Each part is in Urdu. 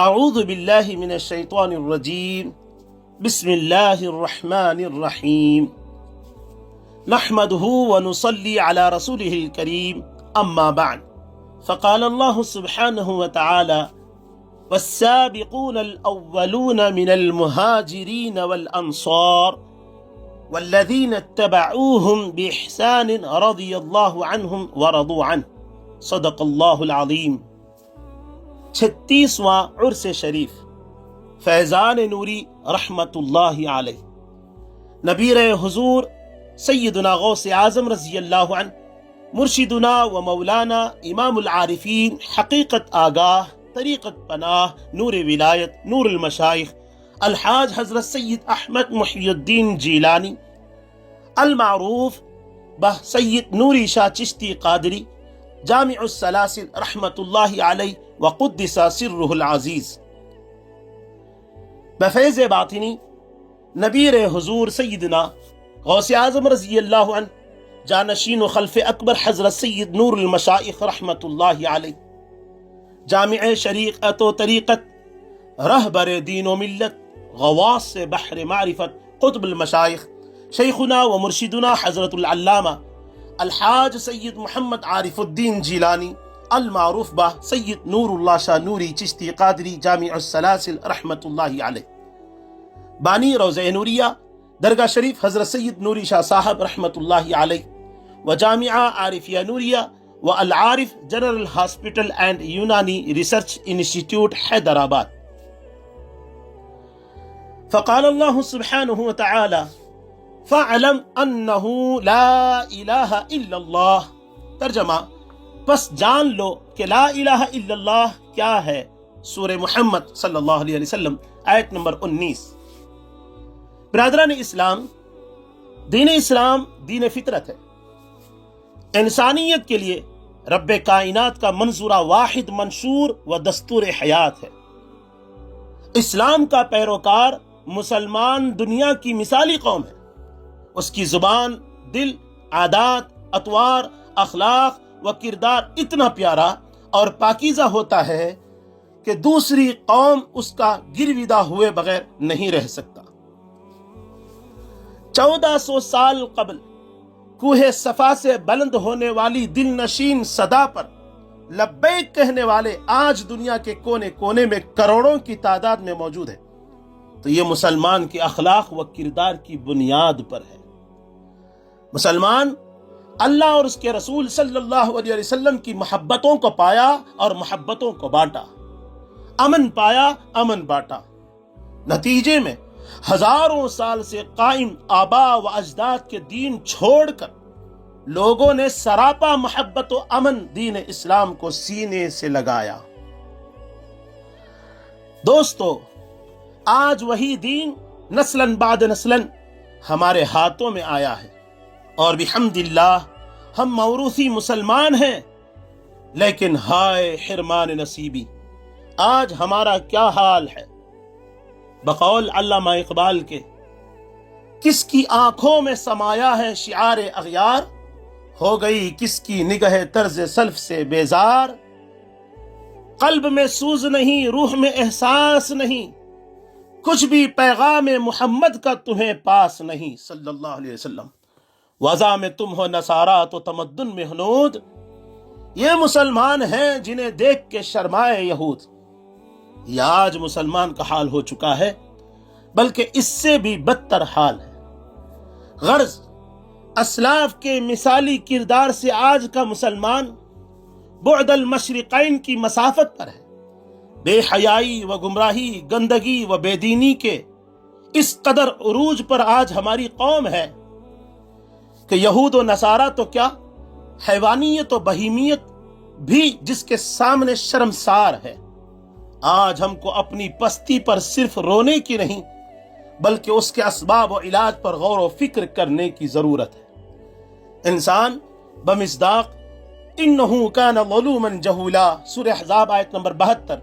اعوذ باللہ من الشیطان الرجیم بسم اللہ الرحمن الرحیم نحمده ونصلي على رسوله الكريم اما بعد فقال الله سبحانه وتعالى والسابقون الأولون من المهاجرين والأنصار والذين اتبعوهم بإحسان رضي الله عنهم ورضوا عنه صدق الله العظيم 36واں عرس شریف فیضان نوری رحمت اللہ علیہ نبیر حضور سیدنا غوث اعظم رضی اللہ عنہ مرشدنا و مولانا امام العارفین حقیقت آگاہ طریقت پناہ نور ولایت نور المشائخ الحاج حضرت سید احمد محی الدین جیلانی المعروف بہ سید نوری شاہ چشتی قادری جامع السلاسل رحمت اللہ علیہ وقدس سرہ العزیز بفیض باطنی نبیر حضور سیدنا غوث اعظم رضی اللہ عنہ جانشین و خلف اکبر حضرت سید نور المشائخ رحمت اللہ علیہ جامع شریعت و طریقت رہبر دین و ملت غواص سے بحر معرفت قطب المشائخ شیخنا و مرشدنا حضرت العلامہ الحاج سید محمد عارف الدین جیلانی المعروف بہ سید نور اللہ شاہ نوری چشتی قادری جامع السلاسل رحمت اللہ علیہ بانی روضہ نوریہ درگاہ شریف حضرت سید نوری شاہ صاحب رحمت اللہ علیہ و جامعہ عارفیہ نوریہ و العارف جنرل ہاسپٹل اینڈ یونانی ریسرچ انسٹیٹیوٹ حیدرآباد فقال اللہ سبحانہ وتعالی فَاعْلَمْ أَنَّهُ لَا إِلَهَ إِلَّا اللَّهِ ترجمہ بس جان لو کہ لا الہ الا اللہ کیا ہے سورہ محمد صلی اللہ علیہ وسلم آیت نمبر 19 برادران اسلام دین فطرت ہے انسانیت کے لیے رب کائنات کا منظورہ واحد منشور و دستور حیات ہے اسلام کا پیروکار مسلمان دنیا کی مثالی قوم ہے اس کی زبان دل عادات اطوار اخلاق و کردار اتنا پیارا اور پاکیزہ ہوتا ہے کہ دوسری قوم اس کا گرویدہ ہوئے بغیر نہیں رہ سکتا 1400 سال قبل کوہ صفا سے بلند ہونے والی دل نشین صدا پر لبیک کہنے والے آج دنیا کے کونے کونے میں کروڑوں کی تعداد میں موجود ہے تو یہ مسلمان کے اخلاق و کردار کی بنیاد پر ہے مسلمان اللہ اور اس کے رسول صلی اللہ علیہ وسلم کی محبتوں کو پایا اور محبتوں کو بانٹا امن پایا امن بانٹا نتیجے میں ہزاروں سال سے قائم آبا و اجداد کے دین چھوڑ کر لوگوں نے سراپا محبت و امن دین اسلام کو سینے سے لگایا دوستو آج وہی دین نسلاً بعد نسلاً ہمارے ہاتھوں میں آیا ہے اور بحمد اللہ ہم موروثی مسلمان ہیں لیکن ہائے حرمان نصیبی آج ہمارا کیا حال ہے بقول علامہ اقبال کے کس کی آنکھوں میں سمایا ہے شعار اغیار ہو گئی کس کی نگہ طرز سلف سے بیزار قلب میں سوز نہیں روح میں احساس نہیں کچھ بھی پیغام محمد کا تمہیں پاس نہیں صلی اللہ علیہ وسلم وضع میں تم ہو نصارہ تو تمدن میں ہنود یہ مسلمان ہیں جنہیں دیکھ کے شرمائے یہود یہ آج مسلمان کا حال ہو چکا ہے بلکہ اس سے بھی بدتر حال ہے غرض اسلاف کے مثالی کردار سے آج کا مسلمان بعد المشرقین کی مسافت پر ہے بے حیائی و گمراہی گندگی و بے دینی کے اس قدر عروج پر آج ہماری قوم ہے کہ یہود و نصارہ تو کیا حیوانیت و بہیمیت بھی جس کے سامنے شرمسار ہے آج ہم کو اپنی پستی پر صرف رونے کی نہیں بلکہ اس کے اسباب و علاج پر غور و فکر کرنے کی ضرورت ہے انسان بمصداق انہو کان ظلوما جہولا سورہ احزاب آیت نمبر 72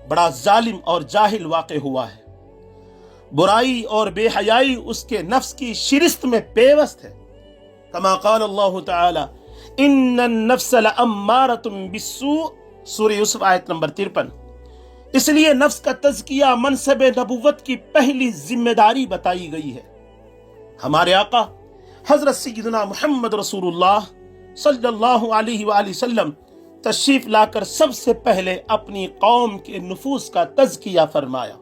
بڑا ظالم اور جاہل واقع ہوا ہے برائی اور بے حیائی اس کے نفس کی شرست میں پیوست ہے کما قال اللہ تعالی ان النفس لامارۃ بالسوء سورہ یوسف آیت نمبر 53 اس لیے نفس کا تزکیہ منصب نبوت کی پہلی ذمہ داری بتائی گئی ہے۔ ہمارے آقا حضرت سیدنا محمد رسول اللہ صلی اللہ علیہ وآلہ وسلم تشریف لا کر سب سے پہلے اپنی قوم کے نفوس کا تزکیہ فرمایا۔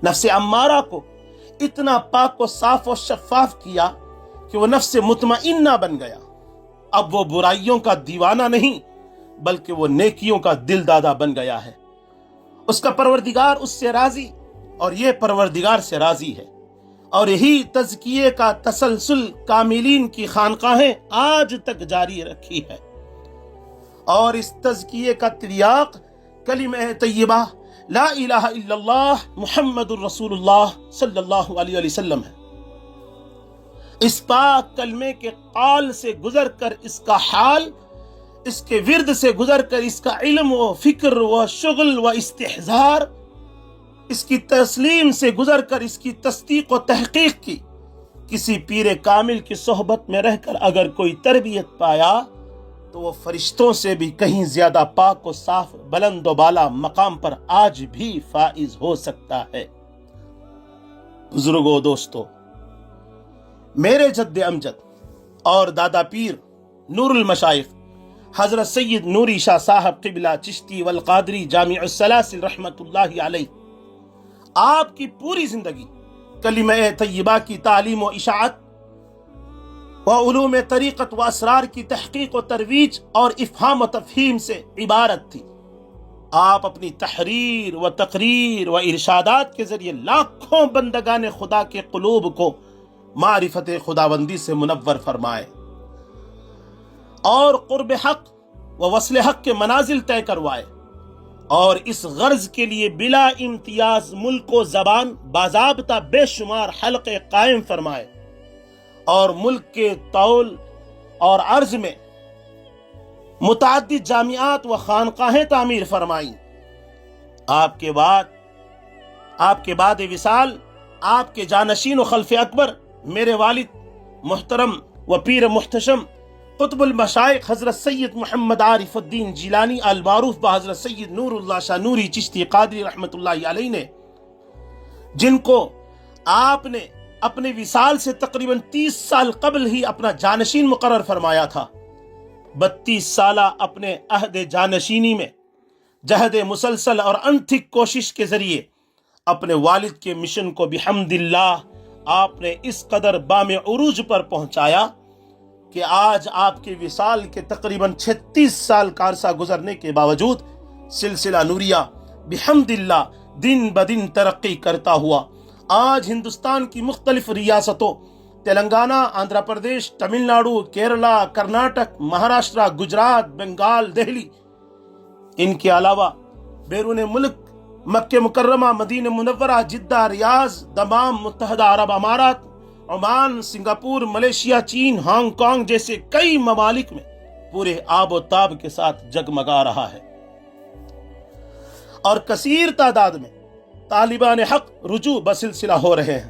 نفس امارہ کو اتنا پاک و صاف و شفاف کیا کہ وہ نفس مطمئنہ بن گیا۔ اب وہ برائیوں کا دیوانہ نہیں بلکہ وہ نیکیوں کا دل دادا بن گیا ہے۔ اس کا پروردگار اس سے راضی اور یہ پروردگار سے راضی ہے، اور یہی تزکیے کا تسلسل کاملین کی خانقاہیں آج تک جاری رکھی ہے، اور اس تزکیے کا تریاق کلمہ طیبہ لا الہ الا اللہ محمد الرسول اللہ صلی اللہ علیہ وسلم ہے۔ اس پاک کلمے کے قال سے گزر کر اس کا حال، اس کے ورد سے گزر کر اس کا علم و فکر و شغل و استحضار، اس کی تسلیم سے گزر کر اس کی تصدیق و تحقیق کی، کسی پیر کامل کی صحبت میں رہ کر اگر کوئی تربیت پایا تو وہ فرشتوں سے بھی کہیں زیادہ پاک و صاف، بلند و بالا مقام پر آج بھی فائز ہو سکتا ہے۔ بزرگوں، دوستو، میرے جد امجد اور دادا پیر نور المشائخ حضرت سید نوری شاہ صاحب قبلہ چشتی والقادری جامع السلاسل رحمت اللہ علیہ، آپ کی پوری زندگی کلمہ طیبہ کی تعلیم و اشاعت و علوم طریقت و اسرار کی تحقیق و ترویج اور افہام و تفہیم سے عبارت تھی۔ آپ اپنی تحریر و تقریر و ارشادات کے ذریعے لاکھوں بندگان خدا کے قلوب کو معرفت خداوندی سے منور فرمائے اور قرب حق و وصل حق کے منازل طے کروائے، اور اس غرض کے لیے بلا امتیاز ملک و زبان باضابطہ بے شمار حلقے قائم فرمائے، اور ملک کے طول اور عرض میں متعدد جامعات و خانقاہیں تعمیر فرمائیں۔ آپ کے بعد وصال آپ کے جانشین و خلف اکبر میرے والد محترم و پیر محتشم قطب المشائخ حضرت سید محمد عارف الدین جیلانی المعروف بحضرت سید نور اللہ شاہ نوری چشتی قادری رحمت اللہ علیہ نے، جن کو آپ نے اپنے وصال سے تقریباً 30 سال قبل ہی اپنا جانشین مقرر فرمایا تھا، 32 سالہ اپنے عہد جانشینی میں جہد مسلسل اور انتھک کوشش کے ذریعے اپنے والد کے مشن کو بحمد اللہ آپ نے اس قدر بام عروج پر پہنچایا کہ آج آپ کے وصال کے تقریباً 36 سال کا عرصہ گزرنے کے باوجود سلسلہ نوریہ بحمد اللہ دن بدن ترقی کرتا ہوا آج ہندوستان کی مختلف ریاستوں تلنگانہ، آندھرا پردیش، تمل ناڈو، کیرلا، کرناٹک، مہاراشٹر، گجرات، بنگال، دہلی، ان کے علاوہ بیرون ملک مکہ مکرمہ، مدینہ منورہ، جدہ، ریاض، دمام، متحدہ عرب امارات، عمان، سنگاپور، ملیشیا، چین، ہانگ کانگ جیسے کئی ممالک میں پورے آب و تاب کے ساتھ جگمگا رہا ہے، اور کثیر تعداد میں طالبان حق رجوع بسلسلہ ہو رہے ہیں،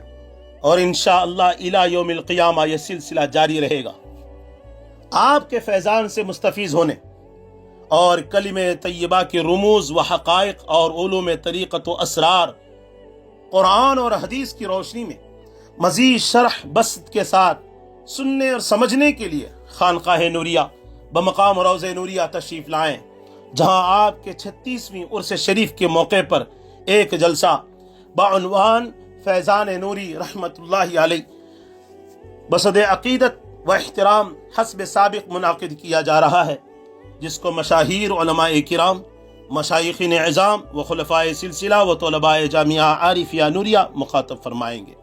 اور انشاءاللہ الی یوم القیامہ یہ سلسلہ جاری رہے گا۔ آپ کے فیضان سے مستفیض ہونے اور کلمہ طیبہ کے رموز و حقائق اور علوم طریقت و اسرار قرآن اور حدیث کی روشنی میں مزید شرح بسط کے ساتھ سننے اور سمجھنے کے لیے خانقاہ نوریہ بمقام روضہ نوریہ تشریف لائیں، جہاں آپ کے 36ویں عرس شریف کے موقع پر ایک جلسہ بعنوان فیضان نوری رحمت اللہ علیہ بصد عقیدت و احترام حسب سابق منعقد کیا جا رہا ہے، جس کو مشاہیر علماء کرام، مشایخین عظام و خلفائے سلسلہ و طلباء جامعہ عارفیہ نوریہ مخاطب فرمائیں گے۔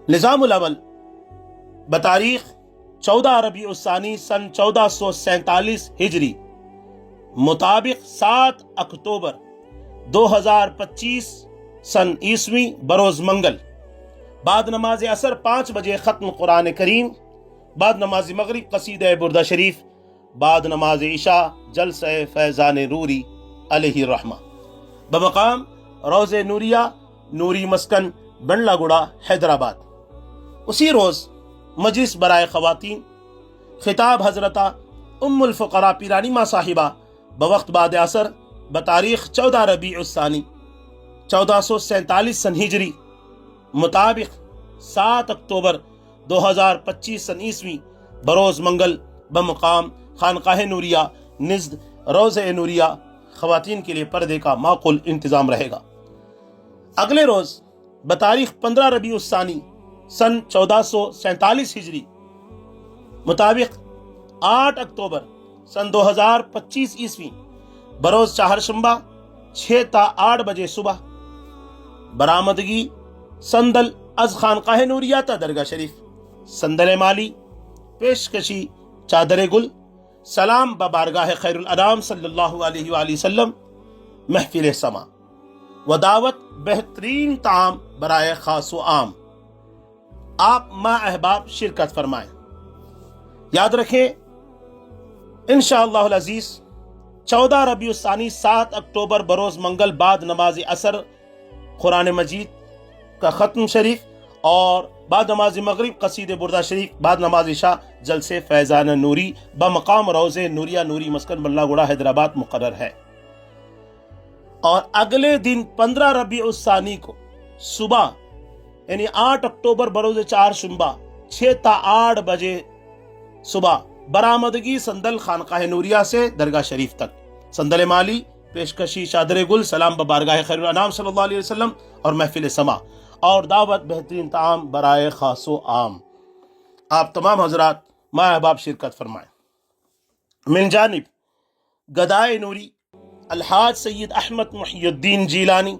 نظام العمل بتاریخ 14 ربیع الثانی سن 1447 ہجری مطابق 7 اکتوبر 2025 سن عیسوی بروز منگل، بعد نماز عصر 5 بجے ختم قرآن کریم، بعد نماز مغرب قصیدہ بردہ شریف، بعد نماز عشاء جلسہ فیضان نوری علیہ الرحمہ بمقام روضہ نوریہ نوری مسکن بنڈلہ گڑا حیدرآباد۔ اسی روز مجلس برائے خواتین، خطاب حضرت ام الفقراء پیرانی ماں صاحبہ بوقت بعد عصر بتاریخ 14 ربیع الثانی 1447 سن ہجری مطابق 7 اکتوبر 2025 سن عیسوی بروز منگل بمقام خانقاہ نوریہ نزد روضہ نوریہ خواتین کے لیے پردے کا معقول انتظام رہے گا۔ اگلے روز بتاریخ 15 ربیع الثانی سن 1447 ہجری مطابق 8 اکتوبر سن 2025 عیسوی بروز چہارشنبہ 6 تا 8 بجے صبح برآمدگی صندل از خانقاہ نوریہ تا درگاہ شریف، صندل مالی پیشکشی چادر گل، سلام ببارگاہ خیر الانام صلی اللہ علیہ وآلہ وسلم، محفل سما و دعوت بہترین طعام برائے خاص و عام۔ آپ ماں احباب شرکت فرمائیں۔ یاد رکھیں انشاءاللہ العزیز 14 ربیع الثانی 7 اکتوبر بروز منگل بعد نماز عصر قرآن مجید کا ختم شریف اور بعد نماز مغرب قصید بردہ شریف، بعد نماز عشاء جلسے فیضان نوری بمقام روضہ نوریہ نوری مسکن بلہ گڑھا حیدرآباد مقرر ہے۔ اور اگلے دن 15 ربیع الثانی کو صبح یعنی 8 اکتوبر بروز چہارشنبہ 6 تا 8 بجے صبح برآمدگی صندل خانقاہ نوریہ سے درگاہ شریف تک، صندل مالی پیشکشی چادر گل، سلام ببارگاہ خیر الانام صلی اللہ علیہ وسلم اور محفل سما اور دعوت بہترین طعام برائے خاص و عام۔ آپ تمام حضرات ماں احباب شرکت فرمائیں۔ من جانب گدائے نوری الحاج سید احمد محی الدین جیلانی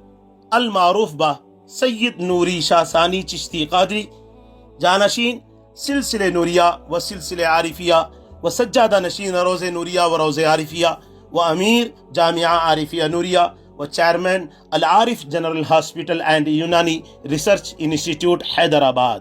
المعروف با سید نوری شاہ ثانی چشتی قادری، جانشین سلسلہ نوریہ و سلسلہ عارفیہ و سجادہ نشین روضہ نوریہ و روضہ عارفیہ و امیر جامعہ عارفیہ نوریہ و chairman ul Arif general hospital and یونانی ریسرچ انسٹیٹیوٹ حیدرآباد۔